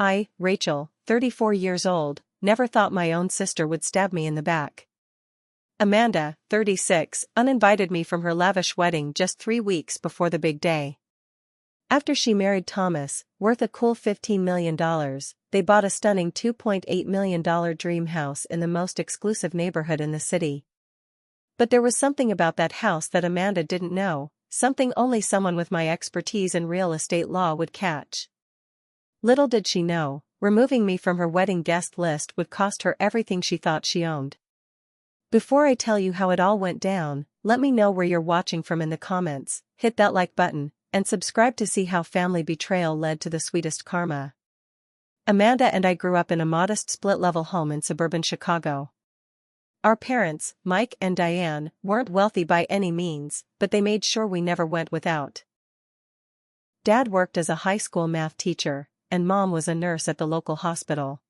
I, Rachel, 34 years old, never thought my own sister would stab me in the back. Amanda, 36, uninvited me from her lavish wedding just 3 weeks before the big day. After she married Thomas, worth a cool $15 million, they bought a stunning $2.8 million dream house in the most exclusive neighborhood in the city. But there was something about that house that Amanda didn't know, something only someone with my expertise in real estate law would catch. Little did she know, removing me from her wedding guest list would cost her everything she thought she owned. Before I tell you how it all went down, let me know where you're watching from in the comments, hit that like button, and subscribe to see how family betrayal led to the sweetest karma. Amanda and I grew up in a modest split-level home in suburban Chicago. Our parents, Mike and Diane, weren't wealthy by any means, but they made sure we never went without. Dad worked as a high school math teacher, and Mom was a nurse at the local hospital.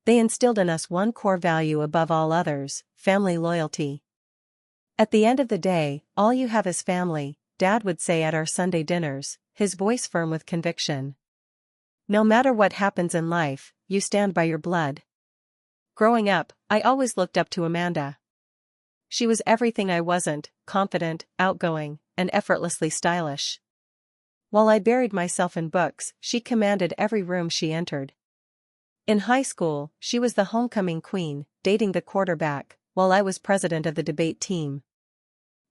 They instilled in us one core value above all others: family loyalty. At the end of the day, all you have is family, Dad would say at our Sunday dinners, his voice firm with conviction. No matter what happens in life, you stand by your blood. Growing up, I always looked up to Amanda. She was everything I wasn't: confident, outgoing, and effortlessly stylish. While I buried myself in books, she commanded every room she entered. In high school, she was the homecoming queen, dating the quarterback, while I was president of the debate team.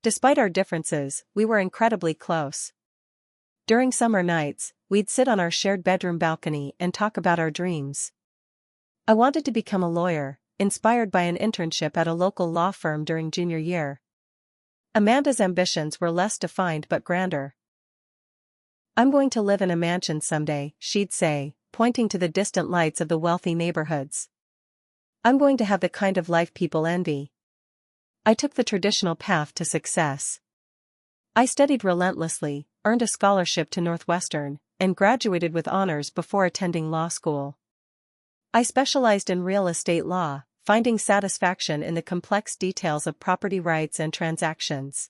Despite our differences, we were incredibly close. During summer nights, we'd sit on our shared bedroom balcony and talk about our dreams. I wanted to become a lawyer, inspired by an internship at a local law firm during junior year. Amanda's ambitions were less defined but grander. "I'm going to live in a mansion someday," she'd say, pointing to the distant lights of the wealthy neighborhoods. "I'm going to have the kind of life people envy." I took the traditional path to success. I studied relentlessly, earned a scholarship to Northwestern, and graduated with honors before attending law school. I specialized in real estate law, finding satisfaction in the complex details of property rights and transactions.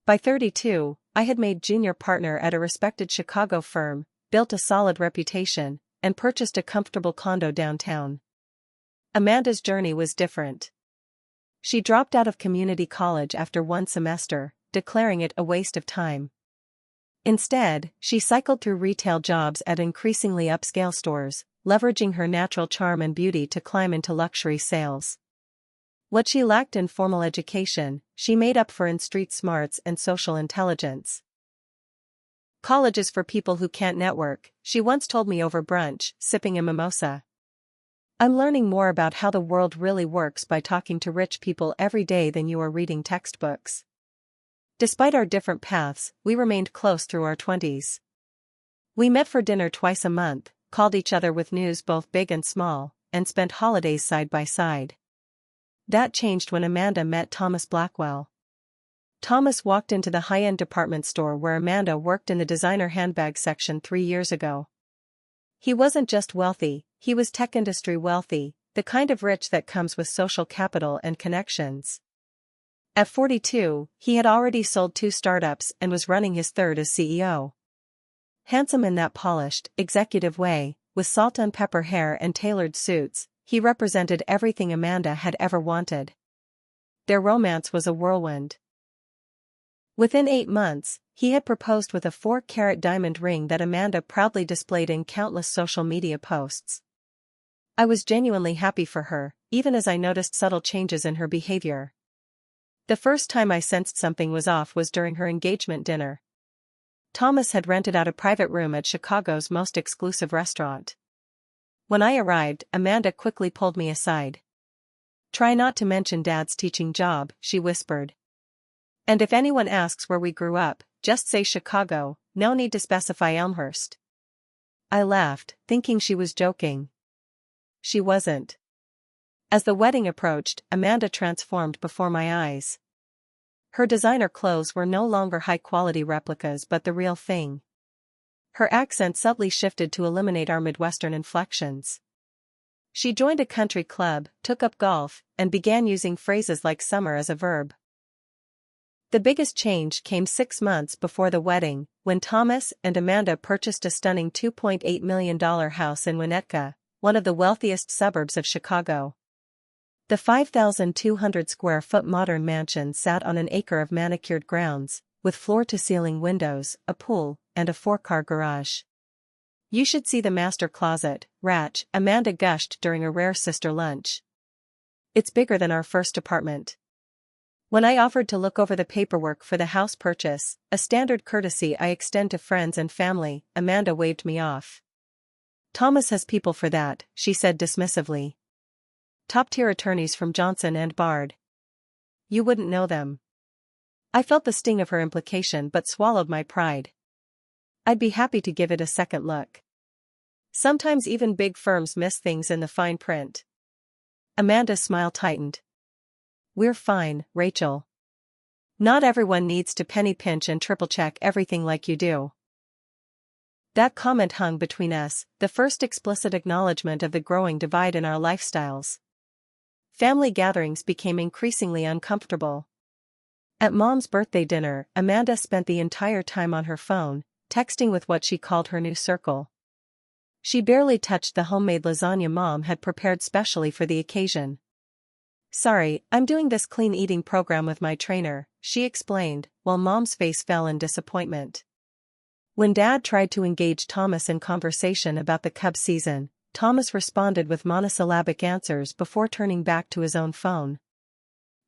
By 32, I had made junior partner at a respected Chicago firm, built a solid reputation, and purchased a comfortable condo downtown. Amanda's journey was different. She dropped out of community college after one semester, declaring it a waste of time. Instead, she cycled through retail jobs at increasingly upscale stores, leveraging her natural charm and beauty to climb into luxury sales. What she lacked in formal education, she made up for in street smarts and social intelligence. "College is for people who can't network," she once told me over brunch, sipping a mimosa. "I'm learning more about how the world really works by talking to rich people every day than you are reading textbooks." Despite our different paths, we remained close through our 20s. We met for dinner twice a month, called each other with news both big and small, and spent holidays side by side. That changed when Amanda met Thomas Blackwell. Thomas walked into the high-end department store where Amanda worked in the designer handbag section 3 years ago. He wasn't just wealthy, he was tech industry wealthy, the kind of rich that comes with social capital and connections. At 42, he had already sold 2 startups and was running his third as CEO. Handsome in that polished, executive way, with salt and pepper hair and tailored suits, he represented everything Amanda had ever wanted. Their romance was a whirlwind. Within 8 months, he had proposed with a 4-carat diamond ring that Amanda proudly displayed in countless social media posts. I was genuinely happy for her, even as I noticed subtle changes in her behavior. The first time I sensed something was off was during her engagement dinner. Thomas had rented out a private room at Chicago's most exclusive restaurant. When I arrived, Amanda quickly pulled me aside. "Try not to mention Dad's teaching job," she whispered. "And if anyone asks where we grew up, just say Chicago, no need to specify Elmhurst." I laughed, thinking she was joking. She wasn't. As the wedding approached, Amanda transformed before my eyes. Her designer clothes were no longer high-quality replicas but the real thing. Her accent subtly shifted to eliminate our Midwestern inflections. She joined a country club, took up golf, and began using phrases like summer as a verb. The biggest change came 6 months before the wedding, when Thomas and Amanda purchased a stunning $2.8 million house in Winnetka, one of the wealthiest suburbs of Chicago. The 5,200-square-foot modern mansion sat on an acre of manicured grounds, with floor-to-ceiling windows, a pool, and a 4-car garage. "You should see the master closet, Ratch," Amanda gushed during a rare sister lunch. "It's bigger than our first apartment." When I offered to look over the paperwork for the house purchase, a standard courtesy I extend to friends and family, Amanda waved me off. "Thomas has people for that," she said dismissively. "Top-tier attorneys from Johnson and Bard. You wouldn't know them." I felt the sting of her implication but swallowed my pride. I'd be happy to give it a second look. Sometimes even big firms miss things in the fine print. Amanda's smile tightened. "We're fine, Rachel. Not everyone needs to penny pinch and triple-check everything like you do." That comment hung between us, the first explicit acknowledgement of the growing divide in our lifestyles. Family gatherings became increasingly uncomfortable. At Mom's birthday dinner, Amanda spent the entire time on her phone, texting with what she called her new circle. She barely touched the homemade lasagna Mom had prepared specially for the occasion. "Sorry, I'm doing this clean eating program with my trainer," she explained, while Mom's face fell in disappointment. When Dad tried to engage Thomas in conversation about the Cubs season, Thomas responded with monosyllabic answers before turning back to his own phone.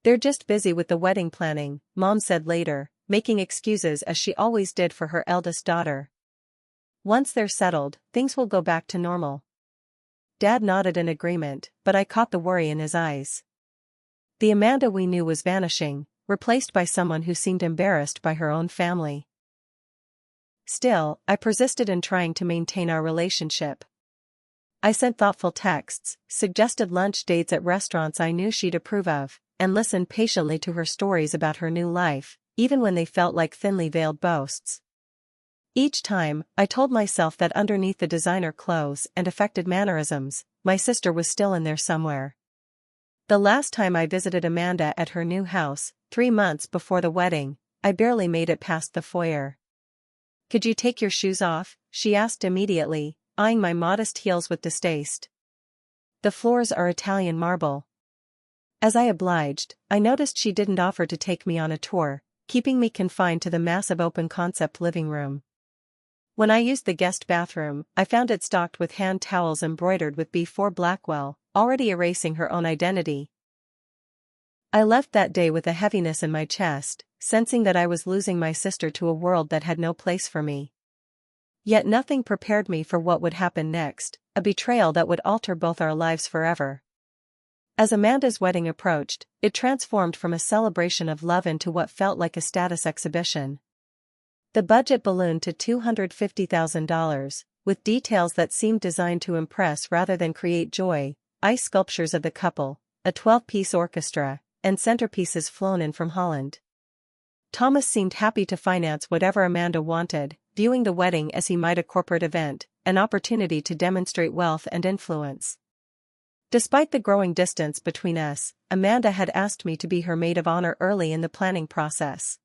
"They're just busy with the wedding planning," Mom said later, making excuses as she always did for her eldest daughter. "Once they're settled, things will go back to normal." Dad nodded in agreement, but I caught the worry in his eyes. The Amanda we knew was vanishing, replaced by someone who seemed embarrassed by her own family. Still, I persisted in trying to maintain our relationship. I sent thoughtful texts, suggested lunch dates at restaurants I knew she'd approve of, and listened patiently to her stories about her new life, even when they felt like thinly veiled boasts. Each time, I told myself that underneath the designer clothes and affected mannerisms, my sister was still in there somewhere. The last time I visited Amanda at her new house, 3 months before the wedding, I barely made it past the foyer. "Could you take your shoes off?" she asked immediately, eyeing my modest heels with distaste. "The floors are Italian marble." As I obliged, I noticed she didn't offer to take me on a tour, keeping me confined to the massive open-concept living room. When I used the guest bathroom, I found it stocked with hand towels embroidered with B4 Blackwell, already erasing her own identity. I left that day with a heaviness in my chest, sensing that I was losing my sister to a world that had no place for me. Yet nothing prepared me for what would happen next, a betrayal that would alter both our lives forever. As Amanda's wedding approached, it transformed from a celebration of love into what felt like a status exhibition. The budget ballooned to $250,000, with details that seemed designed to impress rather than create joy: ice sculptures of the couple, a 12-piece orchestra, and centerpieces flown in from Holland. Thomas seemed happy to finance whatever Amanda wanted, viewing the wedding as he might a corporate event, an opportunity to demonstrate wealth and influence. Despite the growing distance between us, Amanda had asked me to be her maid of honor early in the planning process.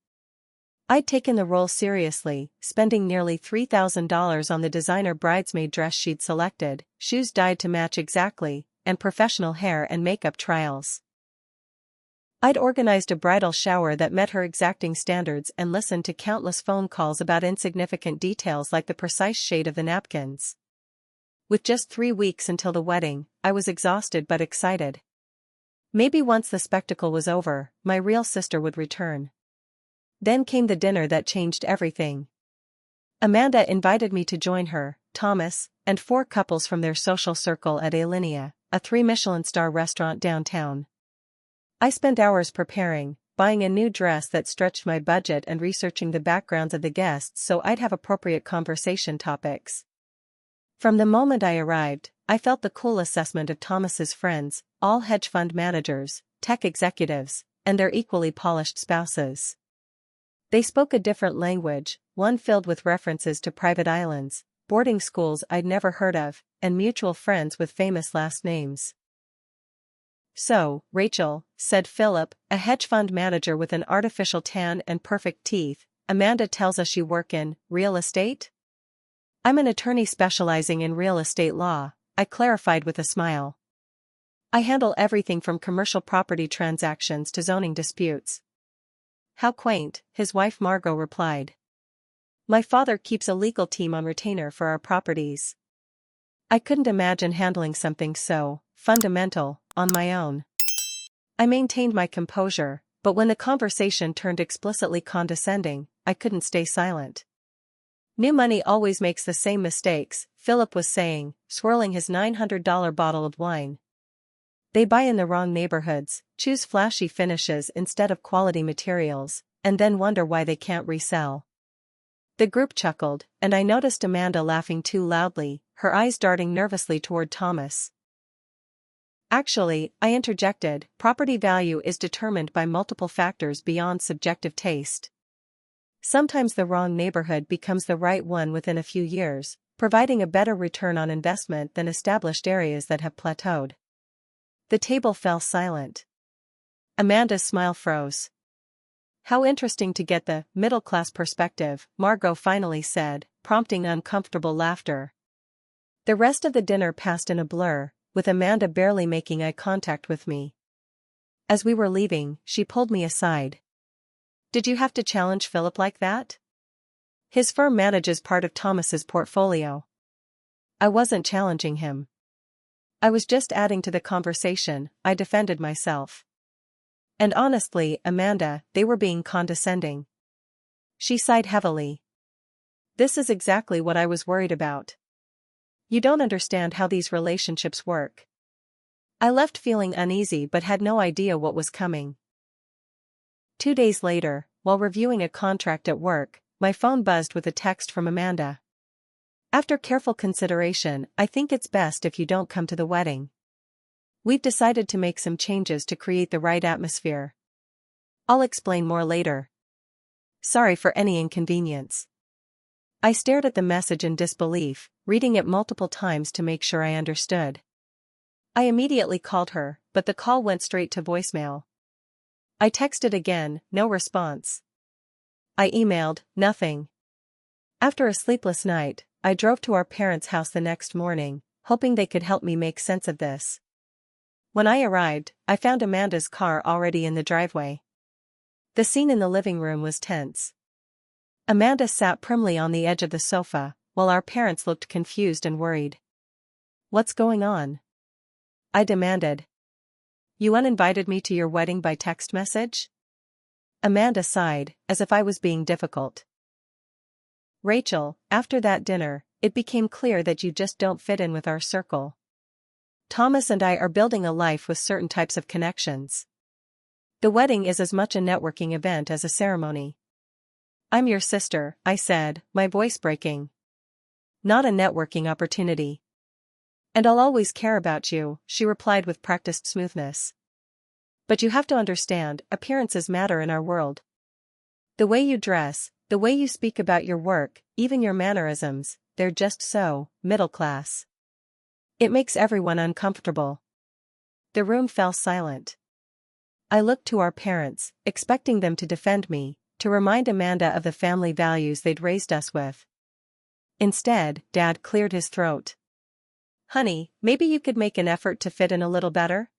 I'd taken the role seriously, spending nearly $3,000 on the designer bridesmaid dress she'd selected, shoes dyed to match exactly, and professional hair and makeup trials. I'd organized a bridal shower that met her exacting standards and listened to countless phone calls about insignificant details like the precise shade of the napkins. With just 3 weeks until the wedding, I was exhausted but excited. Maybe once the spectacle was over, my real sister would return. Then came the dinner that changed everything. Amanda invited me to join her, Thomas, and 4 couples from their social circle at Alinea, a 3-Michelin-star restaurant downtown. I spent hours preparing, buying a new dress that stretched my budget and researching the backgrounds of the guests so I'd have appropriate conversation topics. From the moment I arrived, I felt the cool assessment of Thomas's friends, all hedge fund managers, tech executives, and their equally polished spouses. They spoke a different language, one filled with references to private islands, boarding schools I'd never heard of, and mutual friends with famous last names. So, Rachel, said Philip, a hedge fund manager with an artificial tan and perfect teeth, Amanda tells us you work in real estate? I'm an attorney specializing in real estate law, I clarified with a smile. I handle everything from commercial property transactions to zoning disputes. How quaint, his wife Margot replied. My father keeps a legal team on retainer for our properties. I couldn't imagine handling something so fundamental on my own. I maintained my composure, but when the conversation turned explicitly condescending, I couldn't stay silent. New money always makes the same mistakes, Philip was saying, swirling his $900 bottle of wine. They buy in the wrong neighborhoods, choose flashy finishes instead of quality materials, and then wonder why they can't resell. The group chuckled, and I noticed Amanda laughing too loudly, her eyes darting nervously toward Thomas. Actually, I interjected, property value is determined by multiple factors beyond subjective taste. Sometimes the wrong neighborhood becomes the right one within a few years, providing a better return on investment than established areas that have plateaued. The table fell silent. Amanda's smile froze. How interesting to get the middle-class perspective, Margot finally said, prompting uncomfortable laughter. The rest of the dinner passed in a blur, with Amanda barely making eye contact with me. As we were leaving, she pulled me aside. Did you have to challenge Philip like that? His firm manages part of Thomas's portfolio. I wasn't challenging him. I was just adding to the conversation, I defended myself. And honestly, Amanda, they were being condescending. She sighed heavily. This is exactly what I was worried about. You don't understand how these relationships work. I left feeling uneasy but had no idea what was coming. 2 days later, while reviewing a contract at work, my phone buzzed with a text from Amanda. After careful consideration, I think it's best if you don't come to the wedding. We've decided to make some changes to create the right atmosphere. I'll explain more later. Sorry for any inconvenience. I stared at the message in disbelief, reading it multiple times to make sure I understood. I immediately called her, but the call went straight to voicemail. I texted again, no response. I emailed, nothing. After a sleepless night, I drove to our parents' house the next morning, hoping they could help me make sense of this. When I arrived, I found Amanda's car already in the driveway. The scene in the living room was tense. Amanda sat primly on the edge of the sofa, while our parents looked confused and worried. What's going on? I demanded. You uninvited me to your wedding by text message? Amanda sighed, as if I was being difficult. Rachel, after that dinner, it became clear that you just don't fit in with our circle. Thomas and I are building a life with certain types of connections. The wedding is as much a networking event as a ceremony. I'm your sister, I said, my voice breaking. Not a networking opportunity. And I'll always care about you, she replied with practiced smoothness. But you have to understand, appearances matter in our world. The way you dress, the way you speak about your work, even your mannerisms, they're just so middle class. It makes everyone uncomfortable. The room fell silent. I looked to our parents, expecting them to defend me, to remind Amanda of the family values they'd raised us with. Instead, Dad cleared his throat. Honey, maybe you could make an effort to fit in a little better?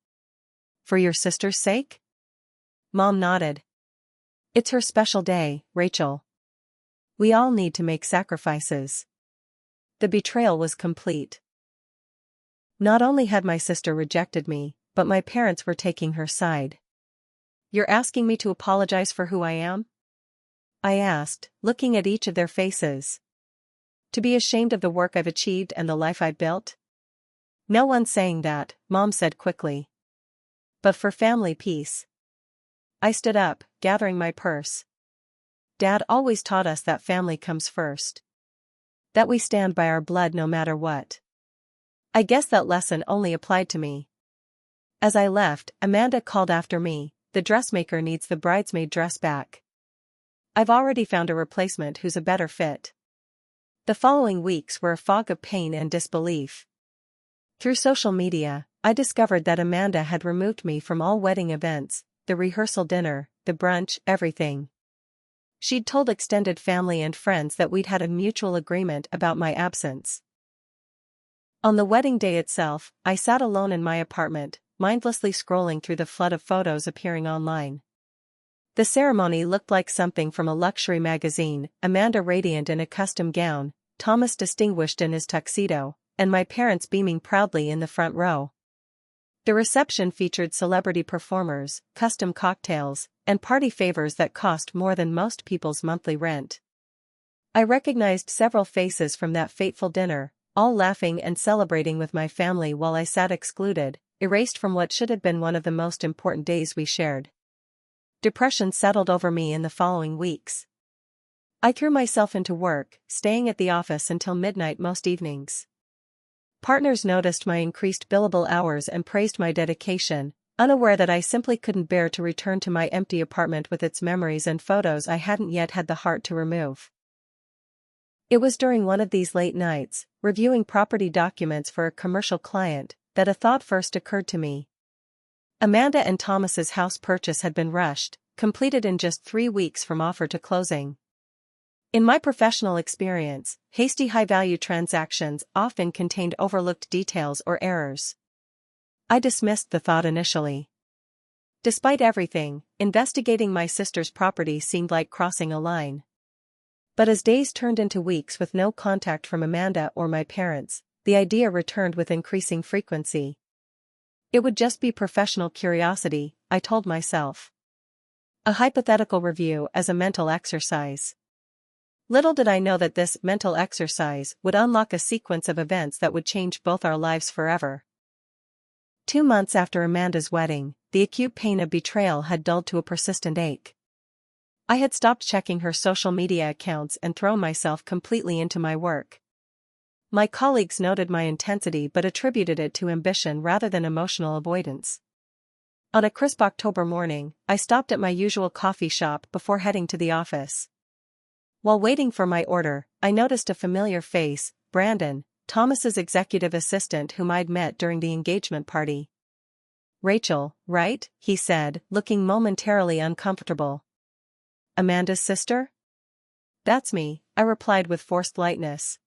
For your sister's sake? Mom nodded. It's her special day, Rachel. We all need to make sacrifices. The betrayal was complete. Not only had my sister rejected me, but my parents were taking her side. You're asking me to apologize for who I am? I asked, looking at each of their faces. To be ashamed of the work I've achieved and the life I built? No one's saying that, Mom said quickly. But for family peace. I stood up, gathering my purse. Dad always taught us that family comes first. That we stand by our blood no matter what. I guess that lesson only applied to me. As I left, Amanda called after me, the dressmaker needs the bridesmaid dress back. I've already found a replacement who's a better fit. The following weeks were a fog of pain and disbelief. Through social media, I discovered that Amanda had removed me from all wedding events, the rehearsal dinner, the brunch, everything. She'd told extended family and friends that we'd had a mutual agreement about my absence. On the wedding day itself, I sat alone in my apartment, mindlessly scrolling through the flood of photos appearing online. The ceremony looked like something from a luxury magazine, Amanda radiant in a custom gown, Thomas distinguished in his tuxedo, and my parents beaming proudly in the front row. The reception featured celebrity performers, custom cocktails, and party favors that cost more than most people's monthly rent. I recognized several faces from that fateful dinner, all laughing and celebrating with my family while I sat excluded, erased from what should have been one of the most important days we shared. Depression settled over me in the following weeks. I threw myself into work, staying at the office until midnight most evenings. Partners noticed my increased billable hours and praised my dedication, unaware that I simply couldn't bear to return to my empty apartment with its memories and photos I hadn't yet had the heart to remove. It was during one of these late nights, reviewing property documents for a commercial client, that a thought first occurred to me. Amanda and Thomas's house purchase had been rushed, completed in just 3 weeks from offer to closing. In my professional experience, hasty high-value transactions often contained overlooked details or errors. I dismissed the thought initially. Despite everything, investigating my sister's property seemed like crossing a line. But as days turned into weeks with no contact from Amanda or my parents, the idea returned with increasing frequency. It would just be professional curiosity, I told myself. A hypothetical review as a mental exercise. Little did I know that this mental exercise would unlock a sequence of events that would change both our lives forever. 2 months after Amanda's wedding, the acute pain of betrayal had dulled to a persistent ache. I had stopped checking her social media accounts and thrown myself completely into my work. My colleagues noted my intensity but attributed it to ambition rather than emotional avoidance. On a crisp October morning, I stopped at my usual coffee shop before heading to the office. While waiting for my order, I noticed a familiar face, Brandon, Thomas's executive assistant whom I'd met during the engagement party. "Rachel, right?" he said, looking momentarily uncomfortable. "Amanda's sister?" "That's me," I replied with forced lightness.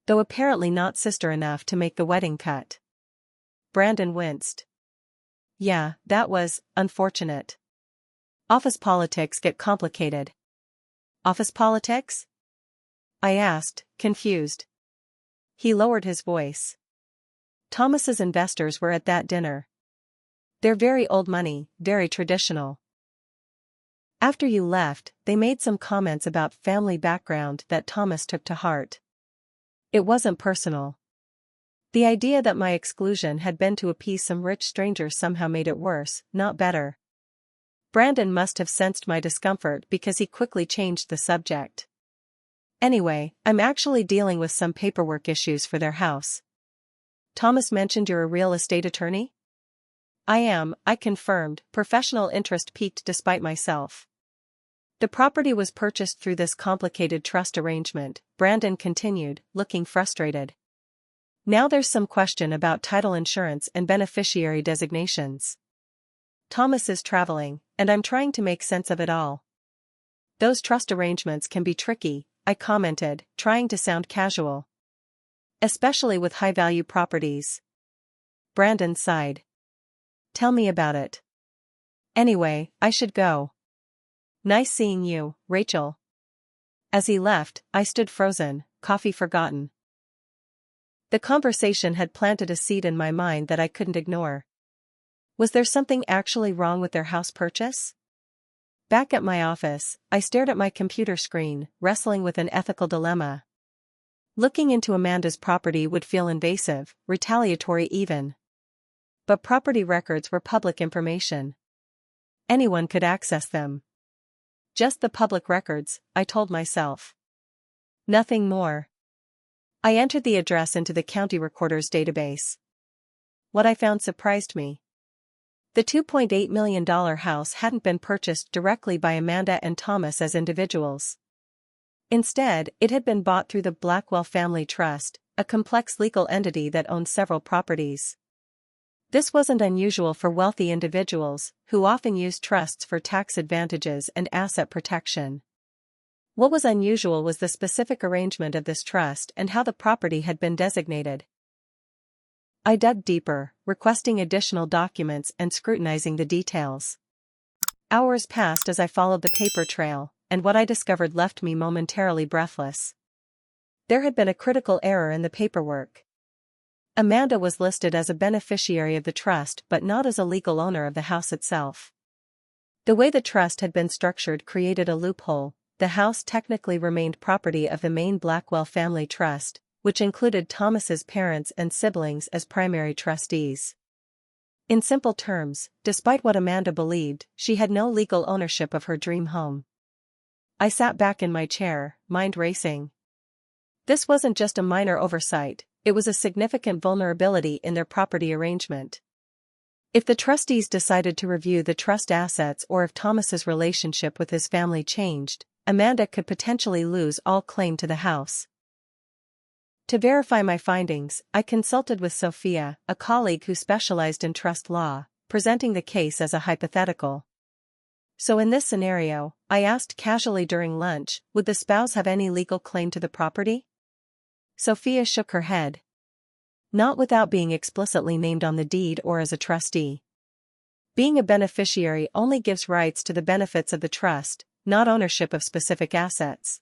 Though apparently not sister enough to make the wedding cut. Brandon winced. "Yeah, that was unfortunate. Office politics get complicated." "Office politics?" I asked, confused. He lowered his voice. "Thomas's investors were at that dinner. They're very old money, very traditional. After you left, they made some comments about family background that Thomas took to heart. It wasn't personal. The idea that my exclusion had been to appease some rich stranger somehow made it worse, not better. Brandon must have sensed my discomfort because he quickly changed the subject. "Anyway, I'm actually dealing with some paperwork issues for their house." "Thomas mentioned you're a real estate attorney?" "I am," I confirmed, professional interest piqued despite myself. "The property was purchased through this complicated trust arrangement," Brandon continued, looking frustrated. "Now there's some question about title insurance and beneficiary designations. Thomas is traveling, and I'm trying to make sense of it all." "Those trust arrangements can be tricky," I commented, trying to sound casual. "Especially with high-value properties." Brandon sighed. "Tell me about it. Anyway, I should go. Nice seeing you, Rachel." As he left, I stood frozen, coffee forgotten. The conversation had planted a seed in my mind that I couldn't ignore. Was there something actually wrong with their house purchase? Back at my office, I stared at my computer screen, wrestling with an ethical dilemma. Looking into Amanda's property would feel invasive, retaliatory even. But property records were public information. Anyone could access them. Just the public records, I told myself. Nothing more. I entered the address into the county recorder's database. What I found surprised me. The $2.8 million house hadn't been purchased directly by Amanda and Thomas as individuals. Instead, it had been bought through the Blackwell Family Trust, a complex legal entity that owned several properties. This wasn't unusual for wealthy individuals, who often used trusts for tax advantages and asset protection. What was unusual was the specific arrangement of this trust and how the property had been designated. I dug deeper, requesting additional documents and scrutinizing the details. Hours passed as I followed the paper trail, and what I discovered left me momentarily breathless. There had been a critical error in the paperwork. Amanda was listed as a beneficiary of the trust but not as a legal owner of the house itself. The way the trust had been structured created a loophole. The house technically remained property of the main Blackwell family trust, which included Thomas's parents and siblings as primary trustees. In simple terms, despite what Amanda believed, she had no legal ownership of her dream home. I sat back in my chair, mind racing. This wasn't just a minor oversight, it was a significant vulnerability in their property arrangement. If the trustees decided to review the trust assets or if Thomas's relationship with his family changed, Amanda could potentially lose all claim to the house. To verify my findings, I consulted with Sophia, a colleague who specialized in trust law, presenting the case as a hypothetical. So in this scenario, I asked casually during lunch, would the spouse have any legal claim to the property? Sophia shook her head. Not without being explicitly named on the deed or as a trustee. Being a beneficiary only gives rights to the benefits of the trust, not ownership of specific assets.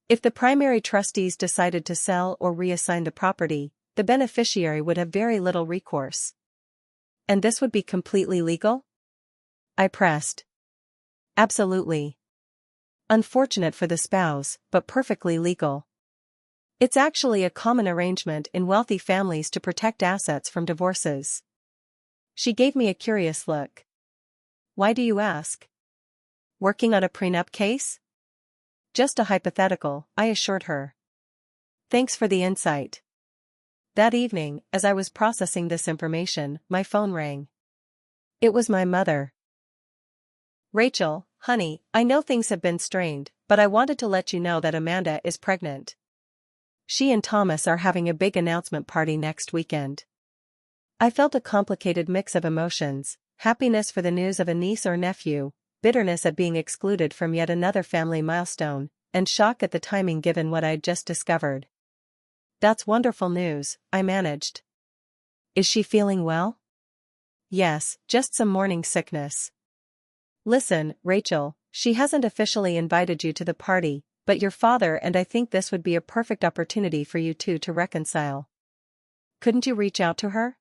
If the primary trustees decided to sell or reassign the property, the beneficiary would have very little recourse. And this would be completely legal? I pressed. Absolutely. Unfortunate for the spouse, but perfectly legal. It's actually a common arrangement in wealthy families to protect assets from divorces. She gave me a curious look. Why do you ask? Working on a prenup case? Just a hypothetical, I assured her. Thanks for the insight. That evening, as I was processing this information, my phone rang. It was my mother. Rachel, honey, I know things have been strained, but I wanted to let you know that Amanda is pregnant. She and Thomas are having a big announcement party next weekend. I felt a complicated mix of emotions, happiness for the news of a niece or nephew, bitterness at being excluded from yet another family milestone, and shock at the timing given what I'd just discovered. That's wonderful news, I managed. Is she feeling well? Yes, just some morning sickness. Listen, Rachel, she hasn't officially invited you to the party, but your father and I think this would be a perfect opportunity for you two to reconcile. Couldn't you reach out to her?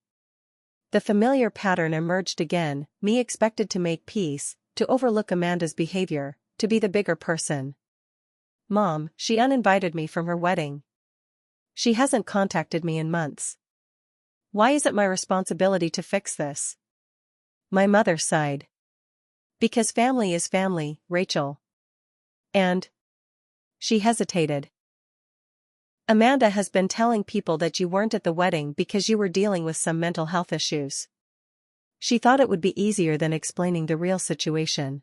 The familiar pattern emerged again, me expected to make peace, to overlook Amanda's behavior, to be the bigger person. Mom, she uninvited me from her wedding. She hasn't contacted me in months. Why is it my responsibility to fix this? My mother sighed. Because family is family, Rachel. And? She hesitated. Amanda has been telling people that you weren't at the wedding because you were dealing with some mental health issues. She thought it would be easier than explaining the real situation.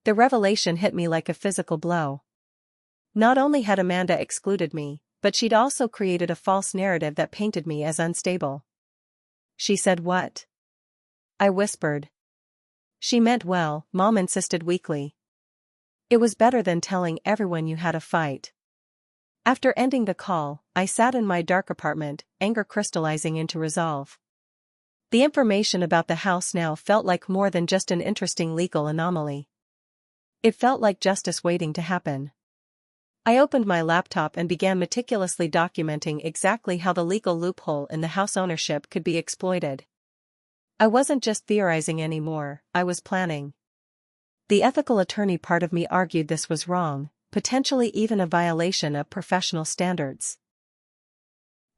The revelation hit me like a physical blow. Not only had Amanda excluded me, but she'd also created a false narrative that painted me as unstable. She said what? I whispered. She meant well, Mom insisted weakly. It was better than telling everyone you had a fight. After ending the call, I sat in my dark apartment, anger crystallizing into resolve. The information about the house now felt like more than just an interesting legal anomaly. It felt like justice waiting to happen. I opened my laptop and began meticulously documenting exactly how the legal loophole in the house ownership could be exploited. I wasn't just theorizing anymore, I was planning. The ethical attorney part of me argued this was wrong, potentially even a violation of professional standards.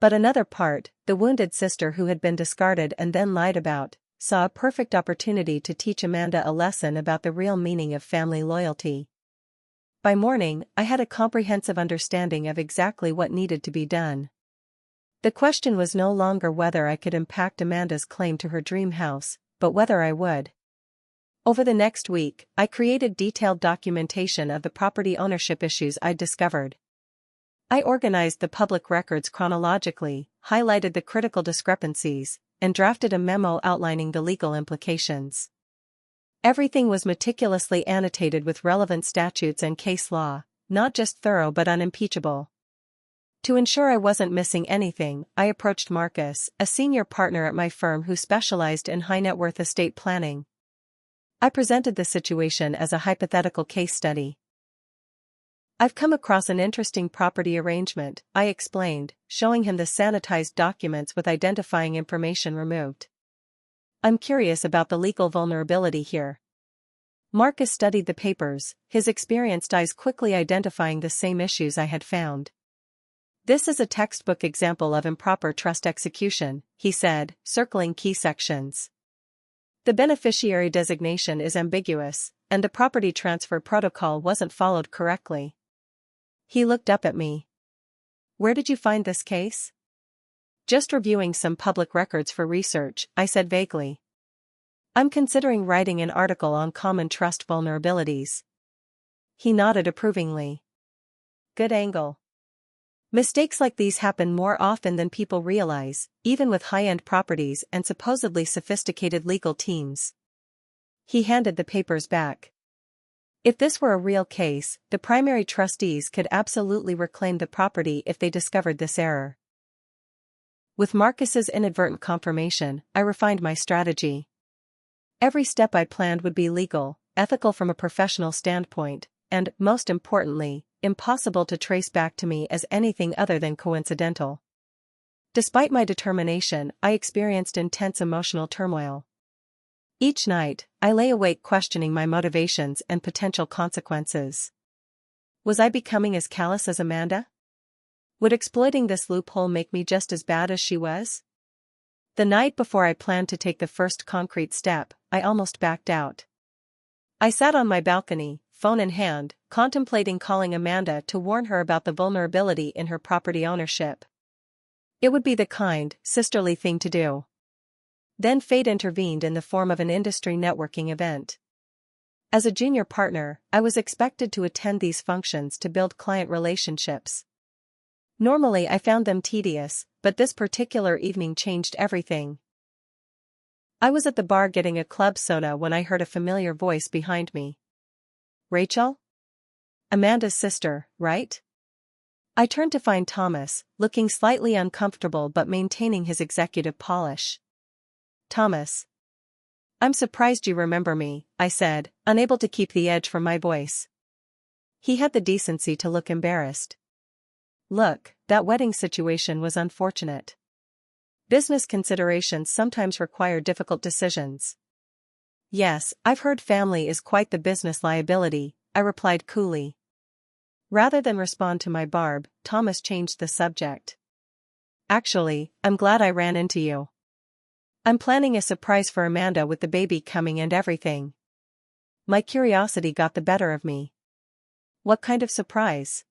But another part, the wounded sister who had been discarded and then lied about, saw a perfect opportunity to teach Amanda a lesson about the real meaning of family loyalty. By morning, I had a comprehensive understanding of exactly what needed to be done. The question was no longer whether I could impact Amanda's claim to her dream house, but whether I would. Over the next week, I created detailed documentation of the property ownership issues I'd discovered. I organized the public records chronologically, highlighted the critical discrepancies, and drafted a memo outlining the legal implications. Everything was meticulously annotated with relevant statutes and case law, not just thorough but unimpeachable. To ensure I wasn't missing anything, I approached Marcus, a senior partner at my firm who specialized in high-net-worth estate planning. I presented the situation as a hypothetical case study. "I've come across an interesting property arrangement," I explained, showing him the sanitized documents with identifying information removed. "I'm curious about the legal vulnerability here." Marcus studied the papers, his experienced eyes quickly identifying the same issues I had found. "This is a textbook example of improper trust execution," he said, circling key sections. "The beneficiary designation is ambiguous, and the property transfer protocol wasn't followed correctly." He looked up at me. "Where did you find this case?" "Just reviewing some public records for research," I said vaguely. "I'm considering writing an article on common trust vulnerabilities." He nodded approvingly. "Good angle. Mistakes like these happen more often than people realize, even with high-end properties and supposedly sophisticated legal teams." He handed the papers back. "If this were a real case, the primary trustees could absolutely reclaim the property if they discovered this error." With Marcus's inadvertent confirmation, I refined my strategy. Every step I planned would be legal, ethical from a professional standpoint, and, most importantly, impossible to trace back to me as anything other than coincidental. Despite my determination, I experienced intense emotional turmoil. Each night, I lay awake questioning my motivations and potential consequences. Was I becoming as callous as Amanda? Would exploiting this loophole make me just as bad as she was? The night before I planned to take the first concrete step, I almost backed out. I sat on my balcony, phone in hand, contemplating calling Amanda to warn her about the vulnerability in her property ownership. It would be the kind, sisterly thing to do. Then fate intervened in the form of an industry networking event. As a junior partner, I was expected to attend these functions to build client relationships. Normally I found them tedious, but this particular evening changed everything. I was at the bar getting a club soda when I heard a familiar voice behind me. "Rachel? Amanda's sister, right?" I turned to find Thomas, looking slightly uncomfortable but maintaining his executive polish. "Thomas. I'm surprised you remember me," I said, unable to keep the edge from my voice. He had the decency to look embarrassed. "Look, that wedding situation was unfortunate. Business considerations sometimes require difficult decisions." "Yes, I've heard family is quite the business liability," I replied coolly. Rather than respond to my barb, Thomas changed the subject. "Actually, I'm glad I ran into you. I'm planning a surprise for Amanda with the baby coming and everything." My curiosity got the better of me. "What kind of surprise?"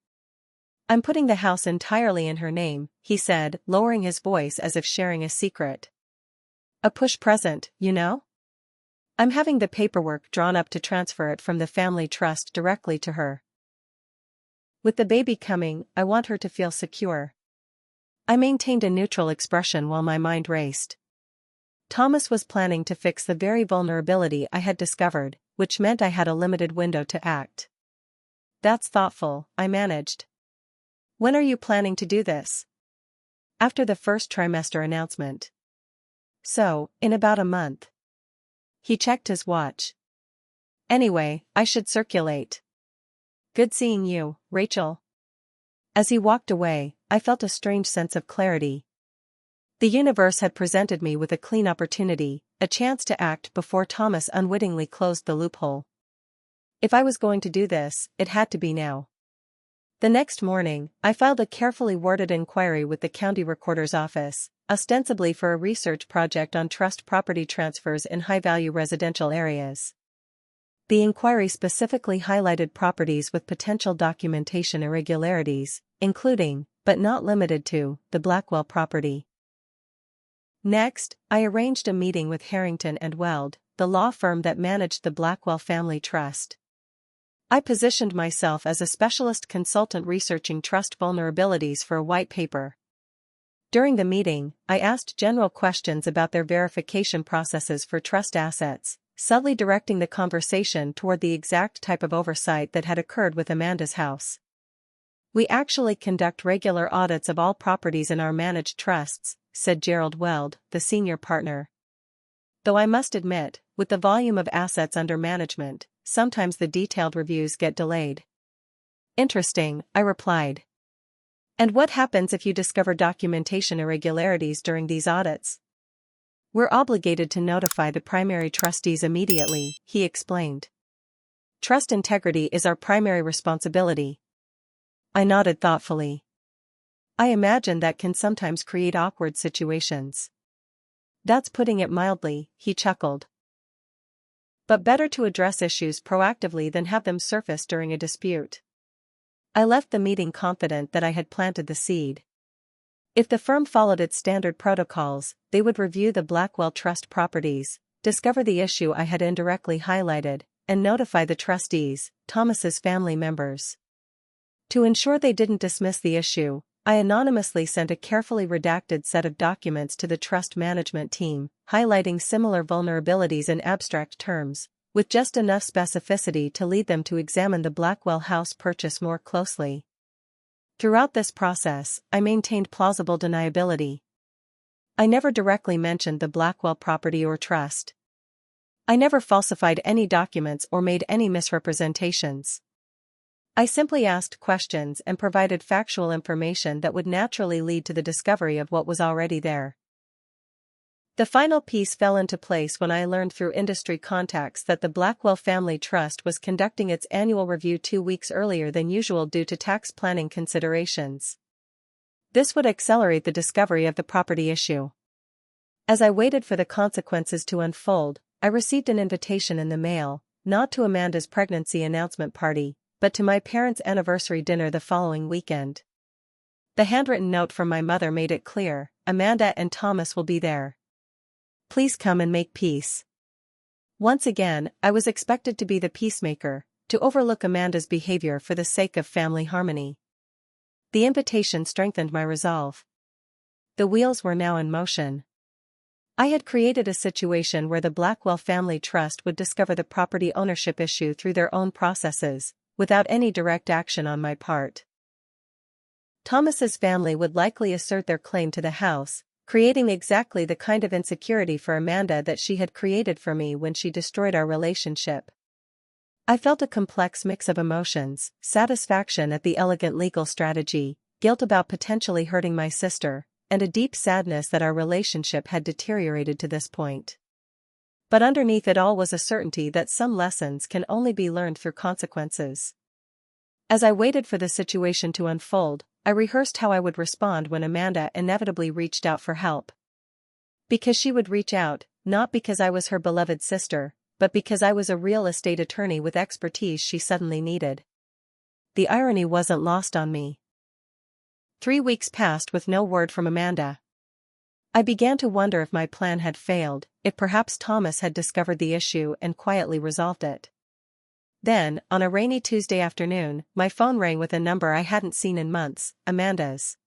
"I'm putting the house entirely in her name," he said, lowering his voice as if sharing a secret. "A push present, you know? I'm having the paperwork drawn up to transfer it from the family trust directly to her. With the baby coming, I want her to feel secure." I maintained a neutral expression while my mind raced. Thomas was planning to fix the very vulnerability I had discovered, which meant I had a limited window to act. "That's thoughtful," I managed. "When are you planning to do this?" "After the first trimester announcement." "So, in about a month." He checked his watch. "Anyway, I should circulate. Good seeing you, Rachel." As he walked away, I felt a strange sense of clarity. The universe had presented me with a clean opportunity, a chance to act before Thomas unwittingly closed the loophole. If I was going to do this, it had to be now. The next morning, I filed a carefully worded inquiry with the county recorder's office, ostensibly for a research project on trust property transfers in high-value residential areas. The inquiry specifically highlighted properties with potential documentation irregularities, including, but not limited to, the Blackwell property. Next, I arranged a meeting with Harrington and Weld, the law firm that managed the Blackwell Family Trust. I positioned myself as a specialist consultant researching trust vulnerabilities for a white paper. During the meeting, I asked general questions about their verification processes for trust assets, subtly directing the conversation toward the exact type of oversight that had occurred with Amanda's house. "We actually conduct regular audits of all properties in our managed trusts," said Gerald Weld, the senior partner. "Though I must admit, with the volume of assets under management, sometimes the detailed reviews get delayed." "Interesting," I replied. "And what happens if you discover documentation irregularities during these audits?" "We're obligated to notify the primary trustees immediately," he explained. "Trust integrity is our primary responsibility." I nodded thoughtfully. "I imagine that can sometimes create awkward situations." "That's putting it mildly," he chuckled. "But better to address issues proactively than have them surface during a dispute." I left the meeting confident that I had planted the seed. If the firm followed its standard protocols, they would review the Blackwell Trust properties, discover the issue I had indirectly highlighted, and notify the trustees, Thomas's family members. To ensure they didn't dismiss the issue, I anonymously sent a carefully redacted set of documents to the trust management team, highlighting similar vulnerabilities in abstract terms, with just enough specificity to lead them to examine the Blackwell House purchase more closely. Throughout this process, I maintained plausible deniability. I never directly mentioned the Blackwell property or trust. I never falsified any documents or made any misrepresentations. I simply asked questions and provided factual information that would naturally lead to the discovery of what was already there. The final piece fell into place when I learned through industry contacts that the Blackwell Family Trust was conducting its annual review 2 weeks earlier than usual due to tax planning considerations. This would accelerate the discovery of the property issue. As I waited for the consequences to unfold, I received an invitation in the mail, not to Amanda's pregnancy announcement party, but to my parents' anniversary dinner the following weekend. The handwritten note from my mother made it clear, "Amanda and Thomas will be there. Please come and make peace." Once again, I was expected to be the peacemaker, to overlook Amanda's behavior for the sake of family harmony. The invitation strengthened my resolve. The wheels were now in motion. I had created a situation where the Blackwell Family Trust would discover the property ownership issue through their own processes, without any direct action on my part. Thomas's family would likely assert their claim to the house, creating exactly the kind of insecurity for Amanda that she had created for me when she destroyed our relationship. I felt a complex mix of emotions: satisfaction at the elegant legal strategy, guilt about potentially hurting my sister, and a deep sadness that our relationship had deteriorated to this point. But underneath it all was a certainty that some lessons can only be learned through consequences. As I waited for the situation to unfold, I rehearsed how I would respond when Amanda inevitably reached out for help. Because she would reach out, not because I was her beloved sister, but because I was a real estate attorney with expertise she suddenly needed. The irony wasn't lost on me. 3 weeks passed with no word from Amanda. I began to wonder if my plan had failed, if perhaps Thomas had discovered the issue and quietly resolved it. Then, on a rainy Tuesday afternoon, my phone rang with a number I hadn't seen in months, Amanda's.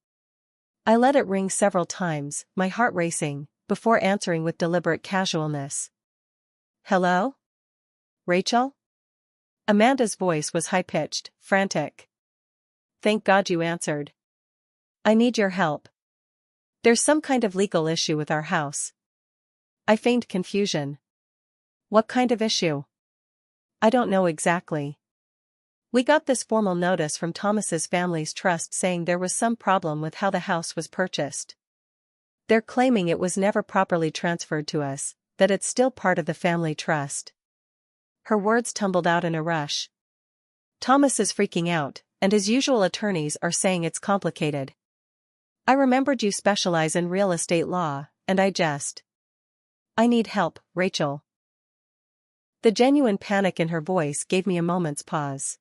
I let it ring several times, my heart racing, before answering with deliberate casualness. "Hello? Rachel?" Amanda's voice was high-pitched, frantic. "Thank God you answered. I need your help. There's some kind of legal issue with our house." I feigned confusion. "What kind of issue?" "I don't know exactly. We got this formal notice from Thomas's family's trust saying there was some problem with how the house was purchased. They're claiming it was never properly transferred to us, that it's still part of the family trust." Her words tumbled out in a rush. "Thomas is freaking out, and his usual attorneys are saying it's complicated. I remembered you specialize in real estate law, and I need help, Rachel." The genuine panic in her voice gave me a moment's pause.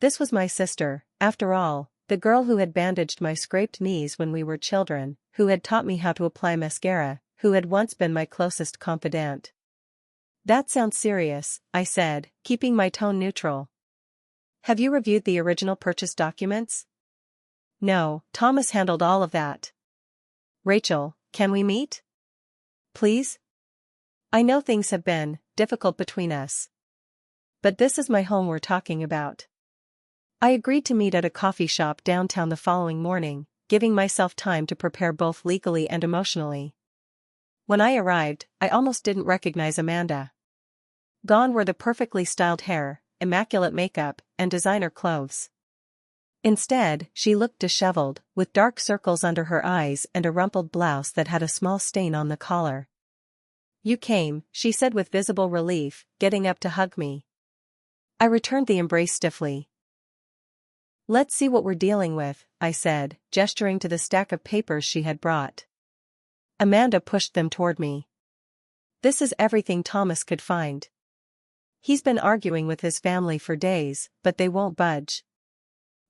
This was my sister, after all, the girl who had bandaged my scraped knees when we were children, who had taught me how to apply mascara, who had once been my closest confidant. "That sounds serious," I said, keeping my tone neutral. "Have you reviewed the original purchase documents?" "No, Thomas handled all of that." Rachel, can we meet? Please? I know things have been difficult between us. But this is my home we're talking about. I agreed to meet at a coffee shop downtown the following morning, giving myself time to prepare both legally and emotionally. When I arrived, I almost didn't recognize Amanda. Gone were the perfectly styled hair, immaculate makeup, and designer clothes. Instead, she looked disheveled, with dark circles under her eyes and a rumpled blouse that had a small stain on the collar. "You came," she said with visible relief, getting up to hug me. I returned the embrace stiffly. "Let's see what we're dealing with," I said, gesturing to the stack of papers she had brought. Amanda pushed them toward me. "This is everything Thomas could find. He's been arguing with his family for days, but they won't budge.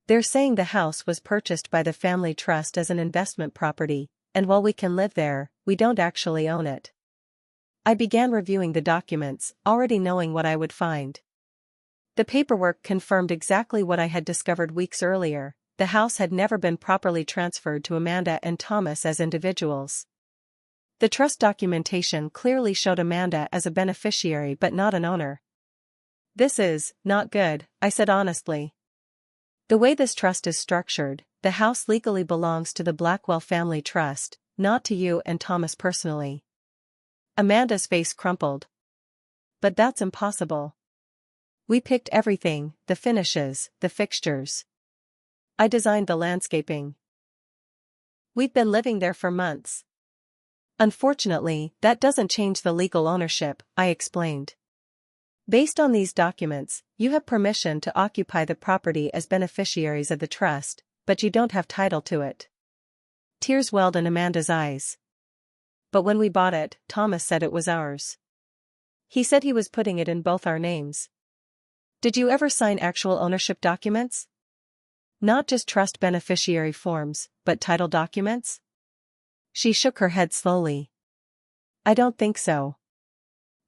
They're saying the house was purchased by the family trust as an investment property, and while we can live there, we don't actually own it." I began reviewing the documents, already knowing what I would find. The paperwork confirmed exactly what I had discovered weeks earlier: the house had never been properly transferred to Amanda and Thomas as individuals. The trust documentation clearly showed Amanda as a beneficiary but not an owner. "This is not good," I said honestly. "The way this trust is structured, the house legally belongs to the Blackwell Family Trust, not to you and Thomas personally." Amanda's face crumpled. "But that's impossible. We picked everything, the finishes, the fixtures. I designed the landscaping. We've been living there for months." "Unfortunately, that doesn't change the legal ownership," I explained. "Based on these documents, you have permission to occupy the property as beneficiaries of the trust, but you don't have title to it." Tears welled in Amanda's eyes. "But when we bought it, Thomas said it was ours. He said he was putting it in both our names." "Did you ever sign actual ownership documents? Not just trust beneficiary forms, but title documents?" She shook her head slowly. "I don't think so.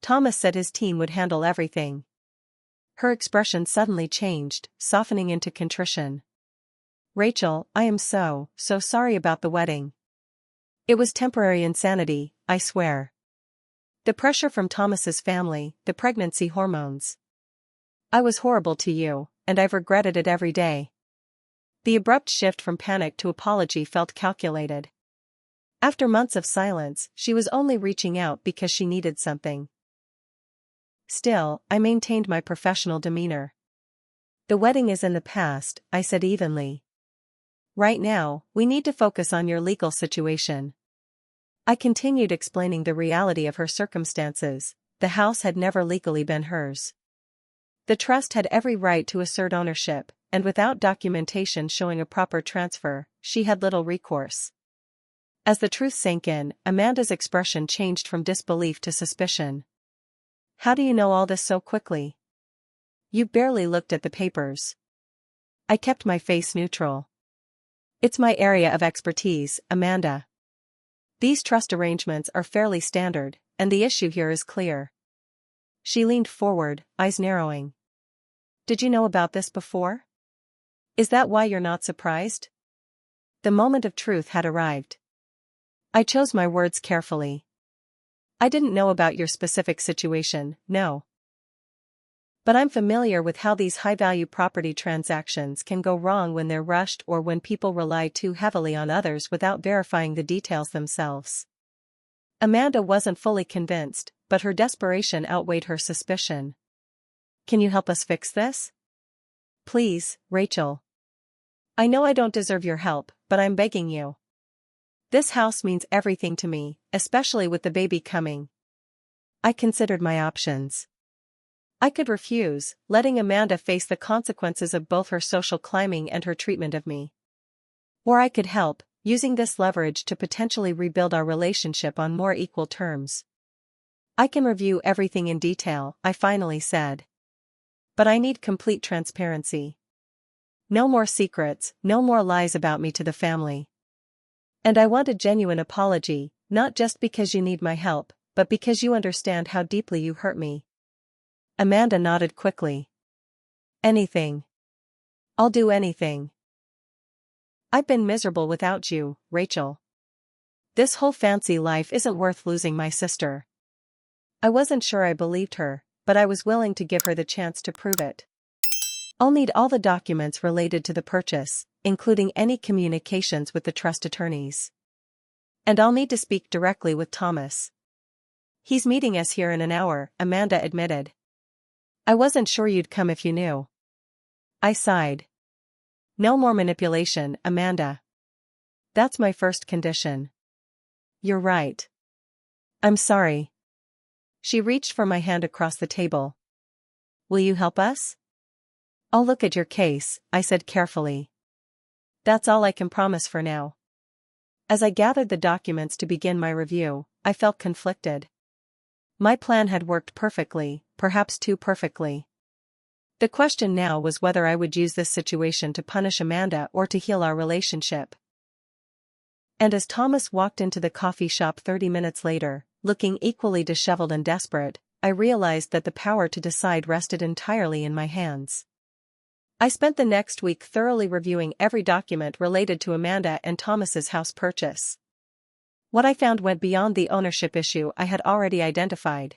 Thomas said his team would handle everything." Her expression suddenly changed, softening into contrition. "Rachel, I am so sorry about the wedding. It was temporary insanity, I swear. The pressure from Thomas's family, the pregnancy hormones. I was horrible to you, and I've regretted it every day." The abrupt shift from panic to apology felt calculated. After months of silence, she was only reaching out because she needed something. Still, I maintained my professional demeanor. "The wedding is in the past," I said evenly. "Right now, we need to focus on your legal situation." I continued explaining the reality of her circumstances. The house had never legally been hers. The trust had every right to assert ownership, and without documentation showing a proper transfer, she had little recourse. As the truth sank in, Amanda's expression changed from disbelief to suspicion. "How do you know all this so quickly? You barely looked at the papers." I kept my face neutral. "It's my area of expertise, Amanda. These trust arrangements are fairly standard, and the issue here is clear." She leaned forward, eyes narrowing. "Did you know about this before? Is that why you're not surprised?" The moment of truth had arrived. I chose my words carefully. "I didn't know about your specific situation, no. But I'm familiar with how these high-value property transactions can go wrong when they're rushed or when people rely too heavily on others without verifying the details themselves." Amanda wasn't fully convinced, but her desperation outweighed her suspicion. "Can you help us fix this? Please, Rachel. I know I don't deserve your help, but I'm begging you. This house means everything to me, especially with the baby coming." I considered my options. I could refuse, letting Amanda face the consequences of both her social climbing and her treatment of me. Or I could help, using this leverage to potentially rebuild our relationship on more equal terms. "I can review everything in detail," I finally said. "But I need complete transparency. No more secrets, no more lies about me to the family. And I want a genuine apology, not just because you need my help, but because you understand how deeply you hurt me." Amanda nodded quickly. "Anything. I'll do anything. I've been miserable without you, Rachel. This whole fancy life isn't worth losing my sister. I wasn't sure I believed her, but I was willing to give her the chance to prove it. I'll need all the documents related to the purchase, including any communications with the trust attorneys. And I'll need to speak directly with Thomas. He's meeting us here in an hour, Amanda admitted. I wasn't sure you'd come if you knew. I sighed. No more manipulation, Amanda. That's my first condition. You're right. I'm sorry. She reached for my hand across the table. Will you help us? I'll look at your case, I said carefully. That's all I can promise for now. As I gathered the documents to begin my review, I felt conflicted. My plan had worked perfectly, perhaps too perfectly. The question now was whether I would use this situation to punish Amanda or to heal our relationship. And as Thomas walked into the coffee shop 30 minutes later, looking equally disheveled and desperate, I realized that the power to decide rested entirely in my hands. I spent the next week thoroughly reviewing every document related to Amanda and Thomas's house purchase. What I found went beyond the ownership issue I had already identified.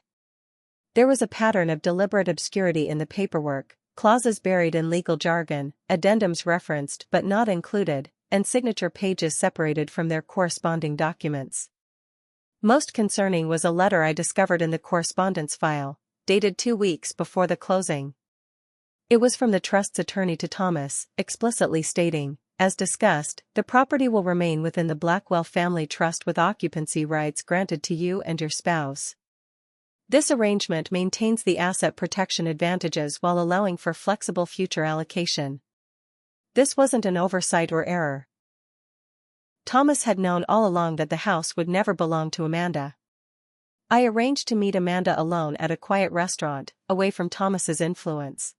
There was a pattern of deliberate obscurity in the paperwork, clauses buried in legal jargon, addendums referenced but not included, and signature pages separated from their corresponding documents. Most concerning was a letter I discovered in the correspondence file, dated 2 weeks before the closing. It was from the trust's attorney to Thomas, explicitly stating, as discussed, the property will remain within the Blackwell Family Trust with occupancy rights granted to you and your spouse. This arrangement maintains the asset protection advantages while allowing for flexible future allocation. This wasn't an oversight or error. Thomas had known all along that the house would never belong to Amanda. I arranged to meet Amanda alone at a quiet restaurant, away from Thomas's influence.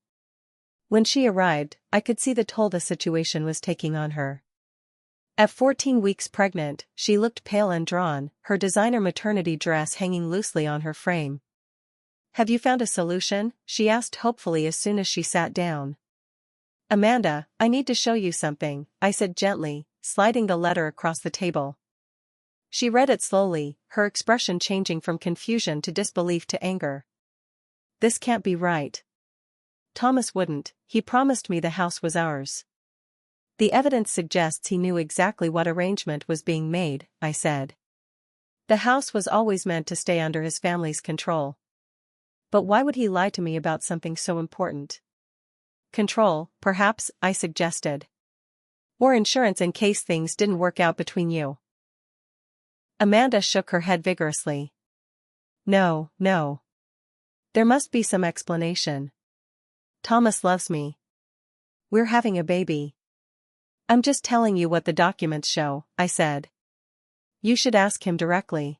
When she arrived, I could see the toll the situation was taking on her. At 14 weeks pregnant, she looked pale and drawn, her designer maternity dress hanging loosely on her frame. Have you found a solution? She asked hopefully as soon as she sat down. Amanda, I need to show you something, I said gently, sliding the letter across the table. She read it slowly, her expression changing from confusion to disbelief to anger. This can't be right. Thomas wouldn't, he promised me the house was ours. The evidence suggests he knew exactly what arrangement was being made, I said. The house was always meant to stay under his family's control. But why would he lie to me about something so important? Control, perhaps, I suggested. Or insurance in case things didn't work out between you. Amanda shook her head vigorously. No, no. There must be some explanation. Thomas loves me. We're having a baby. I'm just telling you what the documents show, I said. You should ask him directly.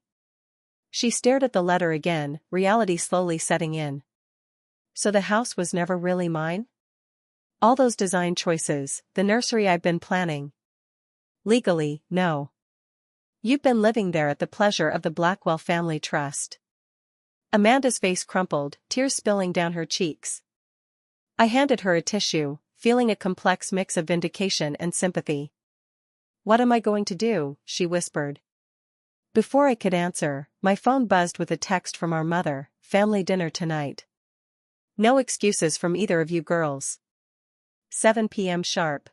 She stared at the letter again, reality slowly setting in. So the house was never really mine? All those design choices, the nursery I've been planning. Legally, no. You've been living there at the pleasure of the Blackwell Family Trust. Amanda's face crumpled, tears spilling down her cheeks. I handed her a tissue, feeling a complex mix of vindication and sympathy. What am I going to do? She whispered. Before I could answer, my phone buzzed with a text from our mother, family dinner tonight. No excuses from either of you girls. 7 p.m. sharp.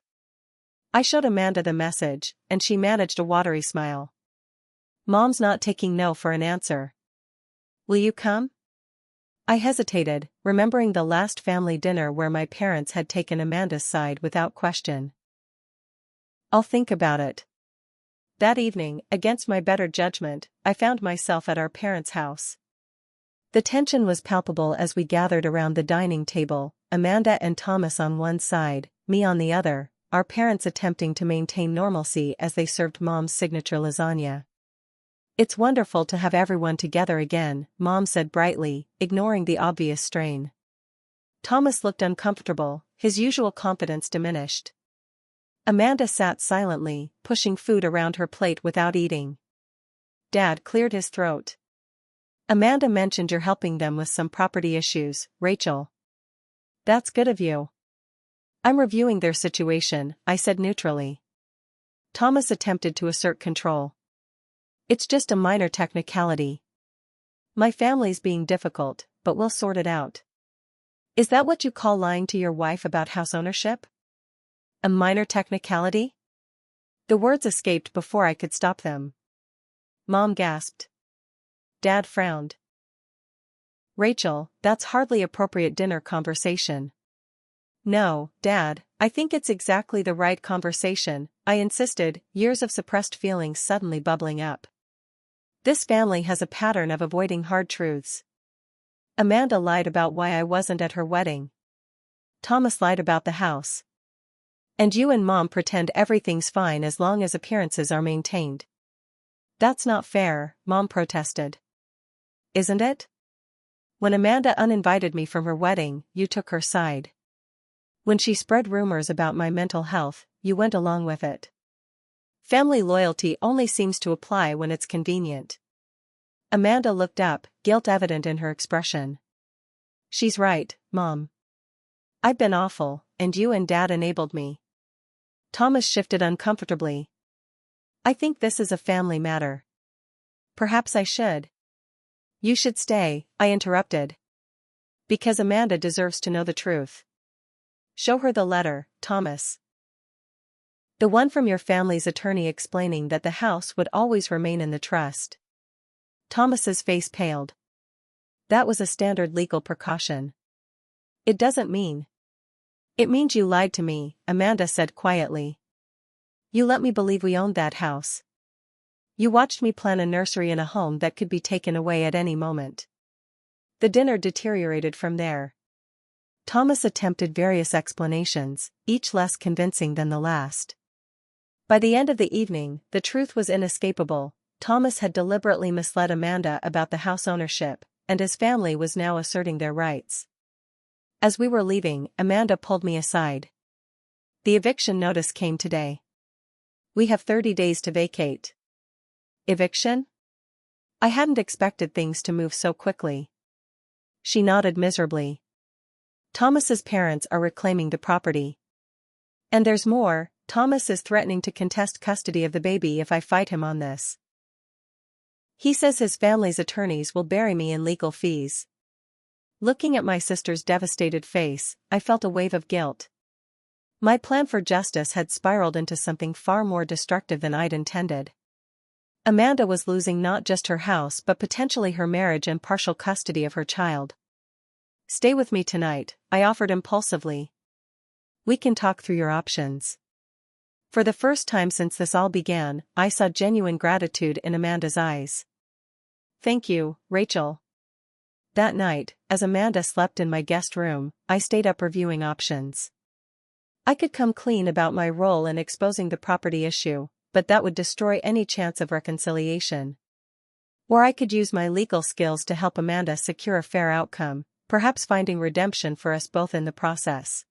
I showed Amanda the message, and she managed a watery smile. Mom's not taking no for an answer. Will you come? I hesitated, remembering the last family dinner where my parents had taken Amanda's side without question. I'll think about it. That evening, against my better judgment, I found myself at our parents' house. The tension was palpable as we gathered around the dining table, Amanda and Thomas on one side, me on the other, our parents attempting to maintain normalcy as they served Mom's signature lasagna. It's wonderful to have everyone together again, Mom said brightly, ignoring the obvious strain. Thomas looked uncomfortable, his usual confidence diminished. Amanda sat silently, pushing food around her plate without eating. Dad cleared his throat. Amanda mentioned you're helping them with some property issues, Rachel. That's good of you. I'm reviewing their situation, I said neutrally. Thomas attempted to assert control. It's just a minor technicality. My family's being difficult, but we'll sort it out. Is that what you call lying to your wife about house ownership? A minor technicality? The words escaped before I could stop them. Mom gasped. Dad frowned. Rachel, that's hardly appropriate dinner conversation. No, Dad, I think it's exactly the right conversation, I insisted, years of suppressed feelings suddenly bubbling up. This family has a pattern of avoiding hard truths. Amanda lied about why I wasn't at her wedding. Thomas lied about the house. And you and Mom pretend everything's fine as long as appearances are maintained. That's not fair, Mom protested. Isn't it? When Amanda uninvited me from her wedding, you took her side. When she spread rumors about my mental health, you went along with it. Family loyalty only seems to apply when it's convenient. Amanda looked up, guilt evident in her expression. She's right, Mom. I've been awful, and you and Dad enabled me. Thomas shifted uncomfortably. I think this is a family matter. Perhaps I should. You should stay, I interrupted. Because Amanda deserves to know the truth. Show her the letter, Thomas. The one from your family's attorney explaining that the house would always remain in the trust. Thomas's face paled. That was a standard legal precaution. It doesn't mean. It means you lied to me, Amanda said quietly. You let me believe we owned that house. You watched me plan a nursery in a home that could be taken away at any moment. The dinner deteriorated from there. Thomas attempted various explanations, each less convincing than the last. By the end of the evening, the truth was inescapable. Thomas had deliberately misled Amanda about the house ownership, and his family was now asserting their rights. As we were leaving, Amanda pulled me aside. The eviction notice came today. We have 30 days to vacate. Eviction? I hadn't expected things to move so quickly. She nodded miserably. Thomas's parents are reclaiming the property. And there's more, Thomas is threatening to contest custody of the baby if I fight him on this. He says his family's attorneys will bury me in legal fees. Looking at my sister's devastated face, I felt a wave of guilt. My plan for justice had spiraled into something far more destructive than I'd intended. Amanda was losing not just her house but potentially her marriage and partial custody of her child. Stay with me tonight, I offered impulsively. We can talk through your options. For the first time since this all began, I saw genuine gratitude in Amanda's eyes. Thank you, Rachel. That night, as Amanda slept in my guest room, I stayed up reviewing options. I could come clean about my role in exposing the property issue, but that would destroy any chance of reconciliation. Or I could use my legal skills to help Amanda secure a fair outcome, perhaps finding redemption for us both in the process.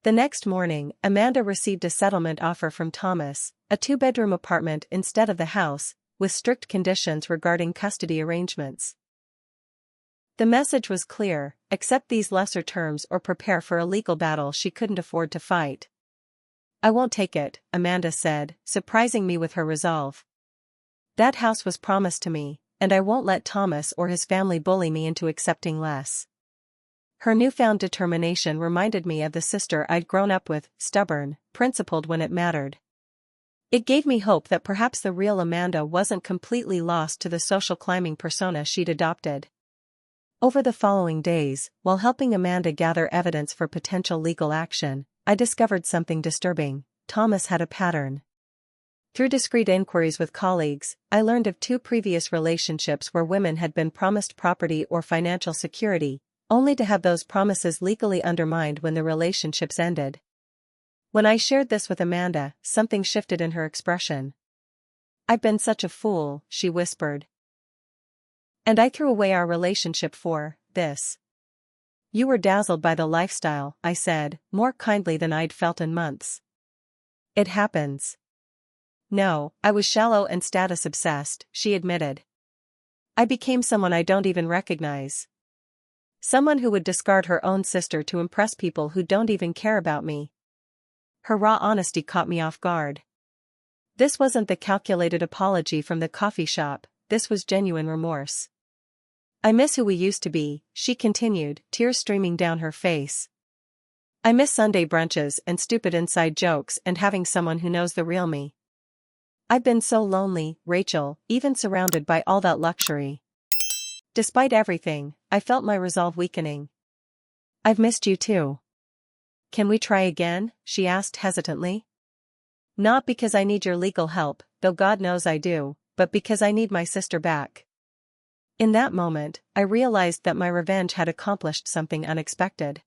The next morning, Amanda received a settlement offer from Thomas, a 2-bedroom apartment instead of the house, with strict conditions regarding custody arrangements. The message was clear: accept these lesser terms or prepare for a legal battle she couldn't afford to fight. I won't take it, Amanda said, surprising me with her resolve. That house was promised to me, and I won't let Thomas or his family bully me into accepting less. Her newfound determination reminded me of the sister I'd grown up with, stubborn, principled when it mattered. It gave me hope that perhaps the real Amanda wasn't completely lost to the social climbing persona she'd adopted. Over the following days, while helping Amanda gather evidence for potential legal action, I discovered something disturbing. Thomas had a pattern. Through discreet inquiries with colleagues, I learned of 2 previous relationships where women had been promised property or financial security, only to have those promises legally undermined when the relationships ended. When I shared this with Amanda, something shifted in her expression. I've been such a fool, she whispered. And I threw away our relationship for this. You were dazzled by the lifestyle, I said, more kindly than I'd felt in months. It happens. No, I was shallow and status-obsessed, she admitted. I became someone I don't even recognize. Someone who would discard her own sister to impress people who don't even care about me. Her raw honesty caught me off guard. This wasn't the calculated apology from the coffee shop, this was genuine remorse. I miss who we used to be, she continued, tears streaming down her face. I miss Sunday brunches and stupid inside jokes and having someone who knows the real me. I've been so lonely, Rachel, even surrounded by all that luxury. Despite everything, I felt my resolve weakening. I've missed you too. Can we try again? She asked hesitantly. Not because I need your legal help, though God knows I do, but because I need my sister back. In that moment, I realized that my revenge had accomplished something unexpected.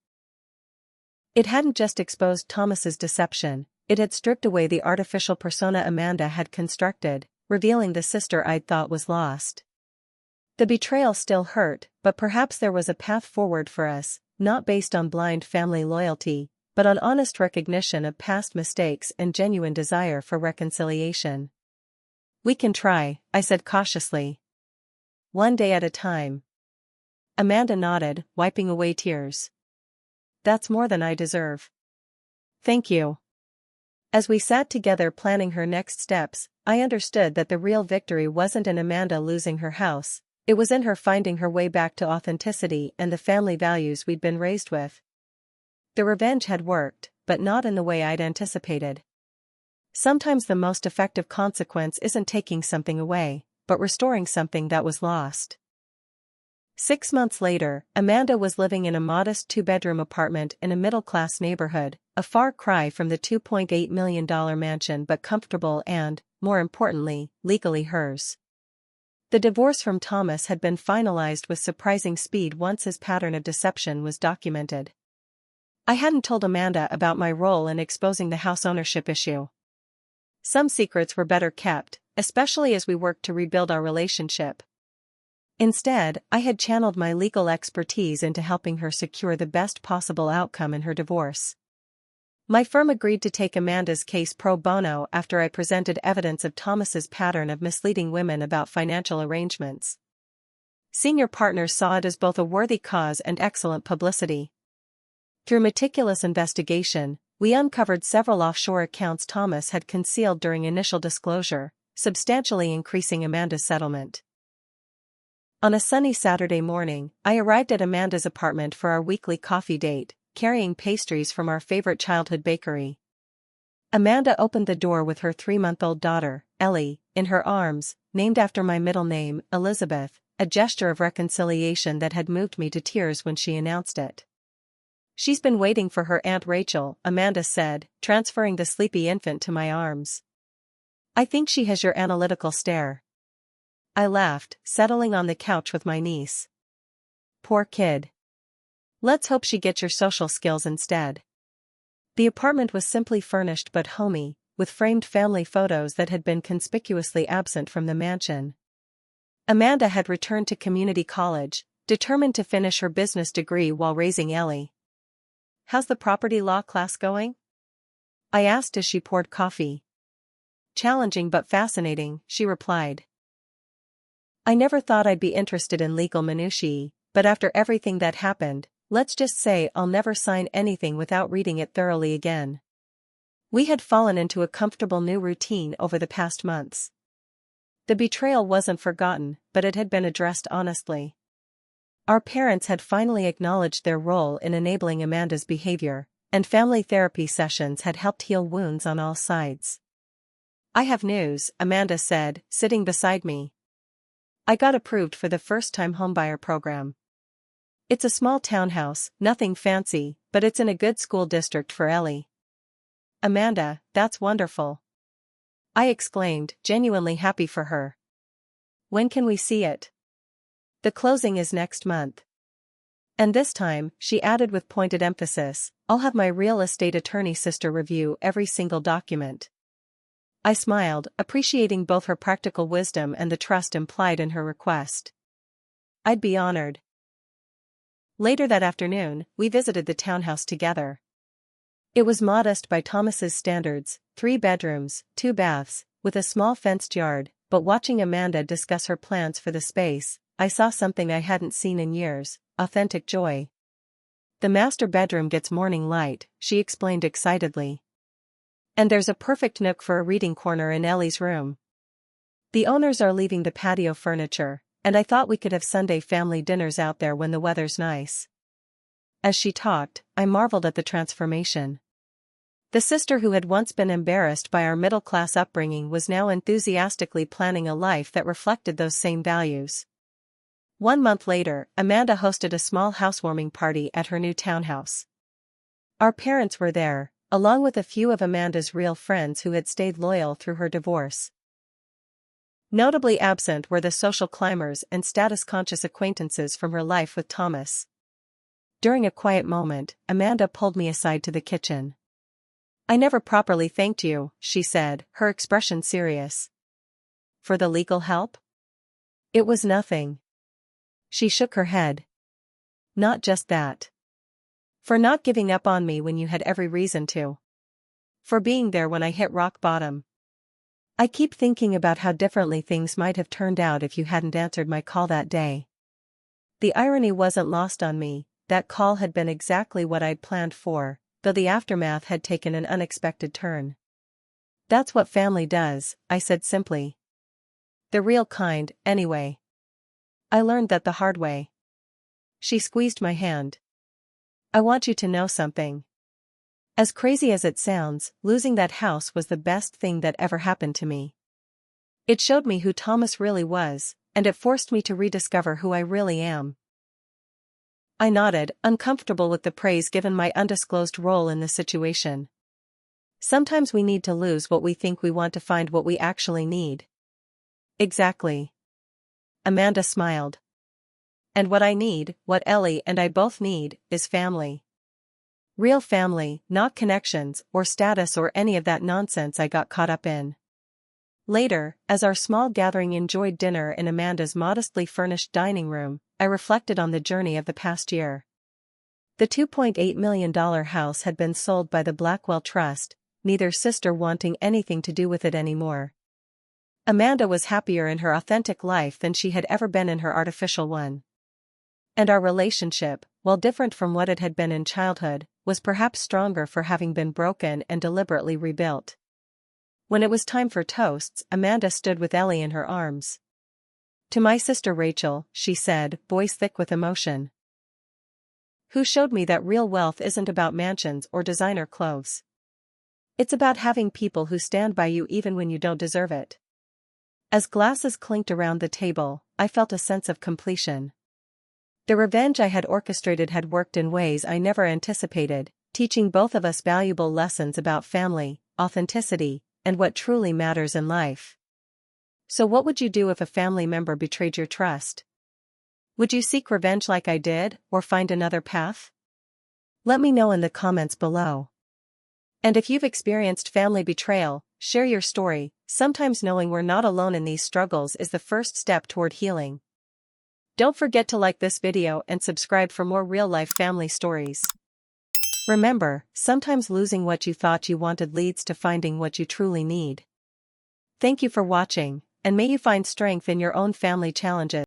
It hadn't just exposed Thomas's deception, it had stripped away the artificial persona Amanda had constructed, revealing the sister I'd thought was lost. The betrayal still hurt, but perhaps there was a path forward for us, not based on blind family loyalty, but on honest recognition of past mistakes and genuine desire for reconciliation. We can try, I said cautiously. One day at a time. Amanda nodded, wiping away tears. That's more than I deserve. Thank you. As we sat together planning her next steps, I understood that the real victory wasn't in Amanda losing her house, it was in her finding her way back to authenticity and the family values we'd been raised with. The revenge had worked, but not in the way I'd anticipated. Sometimes the most effective consequence isn't taking something away, but restoring something that was lost. 6 months later, Amanda was living in a modest 2-bedroom apartment in a middle-class neighborhood, a far cry from the $2.8 million mansion but comfortable and, more importantly, legally hers. The divorce from Thomas had been finalized with surprising speed once his pattern of deception was documented. I hadn't told Amanda about my role in exposing the house ownership issue. Some secrets were better kept, especially as we worked to rebuild our relationship. Instead, I had channeled my legal expertise into helping her secure the best possible outcome in her divorce. My firm agreed to take Amanda's case pro bono after I presented evidence of Thomas's pattern of misleading women about financial arrangements. Senior partners saw it as both a worthy cause and excellent publicity. Through meticulous investigation, we uncovered several offshore accounts Thomas had concealed during initial disclosure, substantially increasing Amanda's settlement. On a sunny Saturday morning, I arrived at Amanda's apartment for our weekly coffee date, carrying pastries from our favorite childhood bakery. Amanda opened the door with her 3-month-old daughter, Ellie, in her arms, named after my middle name, Elizabeth, a gesture of reconciliation that had moved me to tears when she announced it. She's been waiting for her Aunt Rachel, Amanda said, transferring the sleepy infant to my arms. I think she has your analytical stare. I laughed, settling on the couch with my niece. Poor kid. Let's hope she gets your social skills instead. The apartment was simply furnished but homey, with framed family photos that had been conspicuously absent from the mansion. Amanda had returned to community college, determined to finish her business degree while raising Ellie. How's the property law class going? I asked as she poured coffee. Challenging but fascinating, she replied. I never thought I'd be interested in legal minutiae, but after everything that happened, let's just say I'll never sign anything without reading it thoroughly again. We had fallen into a comfortable new routine over the past months. The betrayal wasn't forgotten, but it had been addressed honestly. Our parents had finally acknowledged their role in enabling Amanda's behavior, and family therapy sessions had helped heal wounds on all sides. I have news, Amanda said, sitting beside me. I got approved for the first-time homebuyer program. It's a small townhouse, nothing fancy, but it's in a good school district for Ellie. Amanda, that's wonderful. I exclaimed, genuinely happy for her. When can we see it? The closing is next month. And this time, she added with pointed emphasis, I'll have my real estate attorney sister review every single document. I smiled, appreciating both her practical wisdom and the trust implied in her request. I'd be honored. Later that afternoon, we visited the townhouse together. It was modest by Thomas's standards, 3 bedrooms, 2 baths, with a small fenced yard, but watching Amanda discuss her plans for the space, I saw something I hadn't seen in years, authentic joy. The master bedroom gets morning light, she explained excitedly. And there's a perfect nook for a reading corner in Ellie's room. The owners are leaving the patio furniture, and I thought we could have Sunday family dinners out there when the weather's nice. As she talked, I marveled at the transformation. The sister who had once been embarrassed by our middle-class upbringing was now enthusiastically planning a life that reflected those same values. 1 month later, Amanda hosted a small housewarming party at her new townhouse. Our parents were there, along with a few of Amanda's real friends who had stayed loyal through her divorce. Notably absent were the social climbers and status-conscious acquaintances from her life with Thomas. During a quiet moment, Amanda pulled me aside to the kitchen. "I never properly thanked you," she said, her expression serious. "For the legal help?" "It was nothing." She shook her head. "Not just that. For not giving up on me when you had every reason to. For being there when I hit rock bottom. I keep thinking about how differently things might have turned out if you hadn't answered my call that day." The irony wasn't lost on me. That call had been exactly what I'd planned for, though the aftermath had taken an unexpected turn. "That's what family does," I said simply. "The real kind, anyway. I learned that the hard way." She squeezed my hand. "I want you to know something. As crazy as it sounds, losing that house was the best thing that ever happened to me. It showed me who Thomas really was, and it forced me to rediscover who I really am." I nodded, uncomfortable with the praise given my undisclosed role in the situation. Sometimes we need to lose what we think we want to find what we actually need. "Exactly." Amanda smiled. "And what I need, what Ellie and I both need, is family. Real family, not connections, or status or any of that nonsense I got caught up in." Later, as our small gathering enjoyed dinner in Amanda's modestly furnished dining room, I reflected on the journey of the past year. The $2.8 million house had been sold by the Blackwell Trust, neither sister wanting anything to do with it anymore. Amanda was happier in her authentic life than she had ever been in her artificial one. And our relationship, while different from what it had been in childhood, was perhaps stronger for having been broken and deliberately rebuilt. When it was time for toasts, Amanda stood with Ellie in her arms. "To my sister Rachel," she said, voice thick with emotion. "Who showed me that real wealth isn't about mansions or designer clothes. It's about having people who stand by you even when you don't deserve it." As glasses clinked around the table, I felt a sense of completion. The revenge I had orchestrated had worked in ways I never anticipated, teaching both of us valuable lessons about family, authenticity, and what truly matters in life. So what would you do if a family member betrayed your trust? Would you seek revenge like I did, or find another path? Let me know in the comments below. And if you've experienced family betrayal, share your story. Sometimes knowing we're not alone in these struggles is the first step toward healing. Don't forget to like this video and subscribe for more real-life family stories. Remember, sometimes losing what you thought you wanted leads to finding what you truly need. Thank you for watching, and may you find strength in your own family challenges.